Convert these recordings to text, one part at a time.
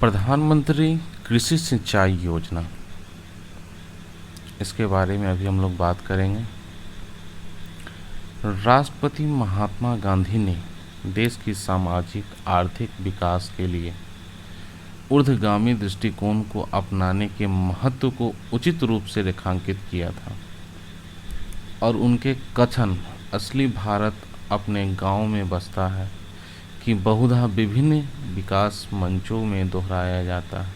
प्रधानमंत्री कृषि सिंचाई योजना, इसके बारे में अभी हम लोग बात करेंगे। राष्ट्रपति महात्मा गांधी ने देश की सामाजिक आर्थिक विकास के लिए ऊर्ध्वगामी दृष्टिकोण को अपनाने के महत्व को उचित रूप से रेखांकित किया था और उनके कथन असली भारत अपने गांव में बसता है कि बहुधा विभिन्न विकास मंचों में दोहराया जाता है।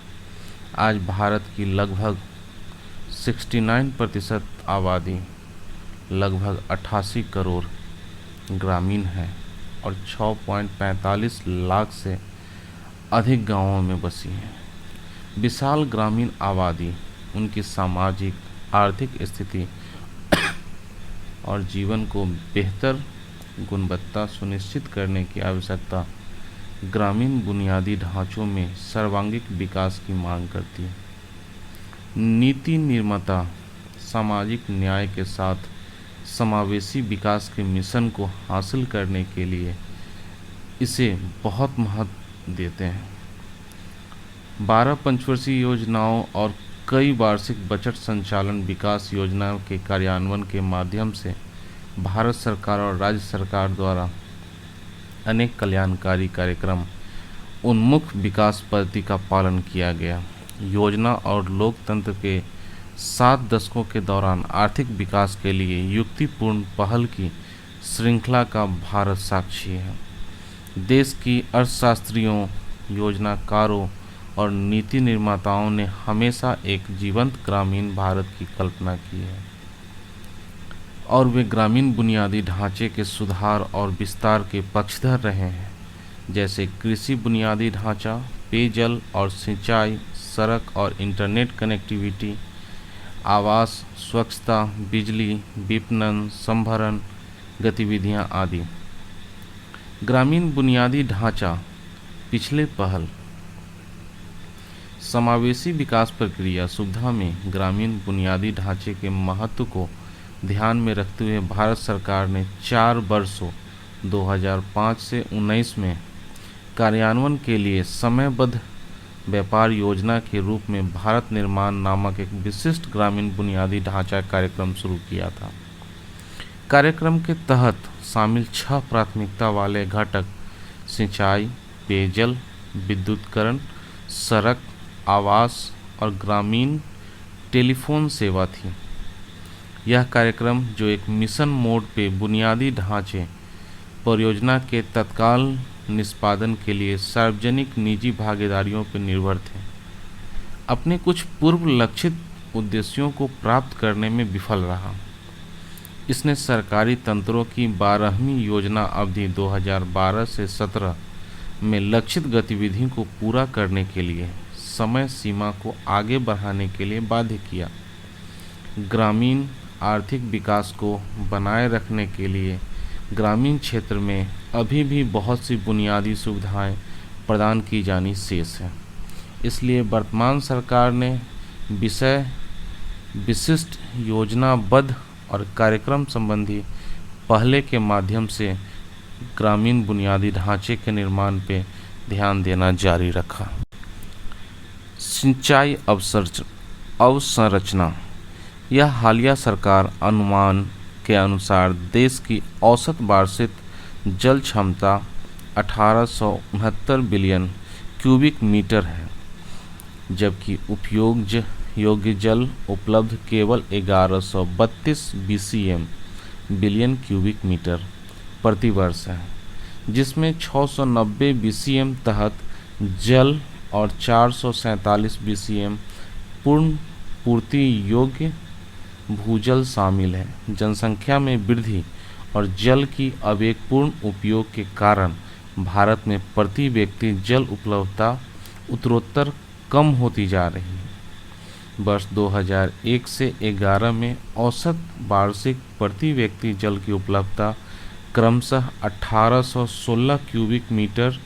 आज भारत की लगभग 69% आबादी लगभग 88 करोड़ ग्रामीण है और 6.45 लाख से अधिक गांवों में बसी है। विशाल ग्रामीण आबादी उनकी सामाजिक आर्थिक स्थिति और जीवन को बेहतर गुणवत्ता सुनिश्चित करने की आवश्यकता ग्रामीण बुनियादी ढांचों में सर्वांगीण विकास की मांग करती है। नीति निर्माता सामाजिक न्याय के साथ समावेशी विकास के मिशन को हासिल करने के लिए इसे बहुत महत्व देते हैं। 12 पंचवर्षीय योजनाओं और कई वार्षिक बजट संचालन विकास योजनाओं के कार्यान्वयन के माध्यम से भारत सरकार और राज्य सरकार द्वारा अनेक कल्याणकारी कार्यक्रम उन्मुख विकास पद्धति का पालन किया गया। योजना और लोकतंत्र के 7 दशकों के दौरान आर्थिक विकास के लिए युक्तिपूर्ण पहल की श्रृंखला का भारत साक्षी है। देश की अर्थशास्त्रियों, योजनाकारों और नीति निर्माताओं ने हमेशा एक जीवंत ग्रामीण भारत की कल्पना की है और वे ग्रामीण बुनियादी ढांचे के सुधार और विस्तार के पक्षधर रहे हैं, जैसे कृषि बुनियादी ढांचा, पेयजल और सिंचाई, सड़क और इंटरनेट कनेक्टिविटी, आवास, स्वच्छता, बिजली, विपणन, संभरण गतिविधियां आदि। ग्रामीण बुनियादी ढांचा पिछले पहल समावेशी विकास प्रक्रिया सुविधा में ग्रामीण बुनियादी ढांचे के महत्व को ध्यान में रखते हुए भारत सरकार ने 4 वर्षों 2005 से 19 में कार्यान्वयन के लिए समयबद्ध व्यापार योजना के रूप में भारत निर्माण नामक एक विशिष्ट ग्रामीण बुनियादी ढांचा कार्यक्रम शुरू किया था। कार्यक्रम के तहत शामिल 6 प्राथमिकता वाले घटक सिंचाई, पेयजल, विद्युतीकरण, सड़क, आवास और ग्रामीण टेलीफोन सेवा थी। यह कार्यक्रम, जो एक मिशन मोड पे बुनियादी ढांचे परियोजना के तत्काल निष्पादन के लिए सार्वजनिक निजी भागीदारियों पर निर्भर थे, अपने कुछ पूर्व लक्षित उद्देश्यों को प्राप्त करने में विफल रहा। इसने सरकारी तंत्रों की 12वीं योजना अवधि 2012 से 17 में लक्षित गतिविधियों को पूरा करने के लिए समय सीमा को आगे बढ़ाने के लिए बाध्य किया। ग्रामीण आर्थिक विकास को बनाए रखने के लिए ग्रामीण क्षेत्र में अभी भी बहुत सी बुनियादी सुविधाएं प्रदान की जानी शेष है। इसलिए वर्तमान सरकार ने विषय विशिष्ट योजनाबद्ध और कार्यक्रम संबंधी पहले के माध्यम से ग्रामीण बुनियादी ढांचे के निर्माण पर ध्यान देना जारी रखा। सिंचाई अवसंरचना। यह हालिया सरकार अनुमान के अनुसार देश की औसत वार्षिक जल क्षमता 1869 बिलियन क्यूबिक मीटर है, जबकि उपयोग योग्य जल उपलब्ध केवल 1132 BCM बिलियन क्यूबिक मीटर प्रति वर्ष है, जिसमें 690 BCM तहत जल और 447 BCM पूर्ण पूर्ति योग्य भूजल शामिल है। जनसंख्या में वृद्धि और जल की आवेगपूर्ण उपयोग के कारण भारत में प्रति व्यक्ति जल उपलब्धता उत्तरोत्तर कम होती जा रही है। वर्ष 2001 से 11 में औसत वार्षिक प्रति व्यक्ति जल की उपलब्धता क्रमशः 1816 क्यूबिक मीटर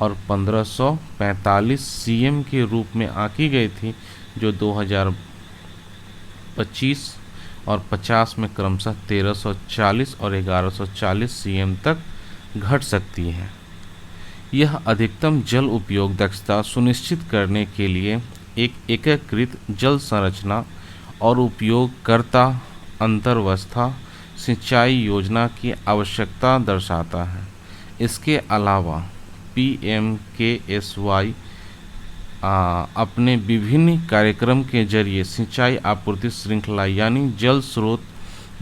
और 1545 CM के रूप में आंकी गई थी, जो 2025 और 50 में क्रमशः 1340 और 1140 CM तक घट सकती है। यह अधिकतम जल उपयोग दक्षता सुनिश्चित करने के लिए एक एकीकृत जल संरचना और उपयोगकर्ता अंतर्वस्था सिंचाई योजना की आवश्यकता दर्शाता है। इसके अलावा PMKSY अपने विभिन्न कार्यक्रम के जरिए सिंचाई आपूर्ति श्रृंखला यानी जल स्रोत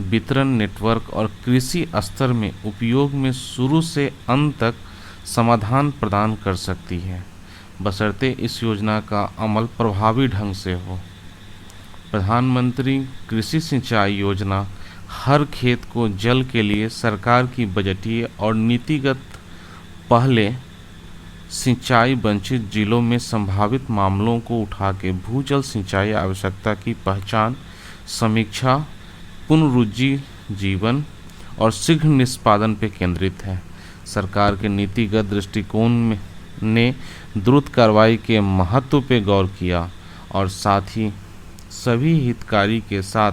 वितरण नेटवर्क और कृषि स्तर में उपयोग में शुरू से अंत तक समाधान प्रदान कर सकती है, बशर्ते इस योजना का अमल प्रभावी ढंग से हो। प्रधानमंत्री कृषि सिंचाई योजना हर खेत को जल के लिए सरकार की बजटीय और नीतिगत पहले सिंचाई वंचित जिलों में संभावित मामलों को उठा के भूजल सिंचाई आवश्यकता की पहचान, समीक्षा, पुनरुज्जीवन और शीघ्र निष्पादन पर केंद्रित है। सरकार के नीतिगत दृष्टिकोण ने द्रुत कार्रवाई के महत्व पर गौर किया और साथ ही सभी हितकारी के साथ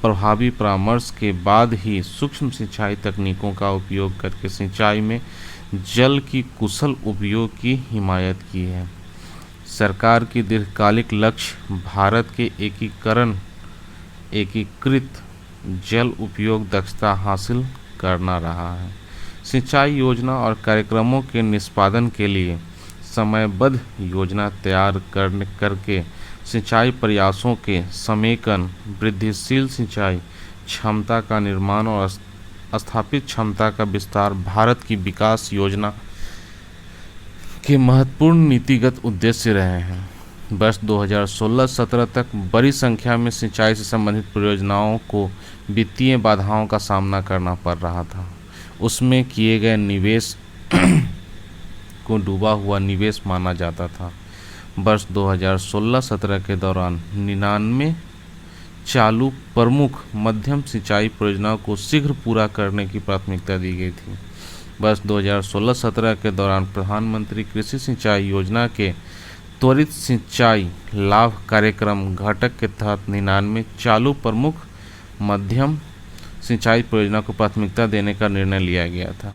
प्रभावी परामर्श के बाद ही सूक्ष्म सिंचाई तकनीकों का उपयोग करके सिंचाई में जल की कुशल उपयोग की हिमायत की है। सरकार की दीर्घकालिक लक्ष्य भारत के एकीकृत जल उपयोग दक्षता हासिल करना रहा है। सिंचाई योजना और कार्यक्रमों के निष्पादन के लिए समयबद्ध योजना तैयार करके सिंचाई प्रयासों के समेकन, वृद्धिशील सिंचाई क्षमता का निर्माण और स्थापित क्षमता का विस्तार भारत की विकास योजना के महत्वपूर्ण नीतिगत उद्देश्य रहे हैं। वर्ष 2016-17 तक बड़ी संख्या में सिंचाई से संबंधित परियोजनाओं को वित्तीय बाधाओं का सामना करना पड़ रहा था। उसमें किए गए निवेश को डूबा हुआ निवेश माना जाता था। वर्ष 2016-17 के दौरान 99 चालू प्रमुख मध्यम सिंचाई परियोजनाओं को शीघ्र पूरा करने की प्राथमिकता दी गई थी। वर्ष 2016-17 के दौरान प्रधानमंत्री कृषि सिंचाई योजना के त्वरित सिंचाई लाभ कार्यक्रम घटक के तहत 99 चालू प्रमुख मध्यम सिंचाई परियोजना को प्राथमिकता देने का निर्णय लिया गया था।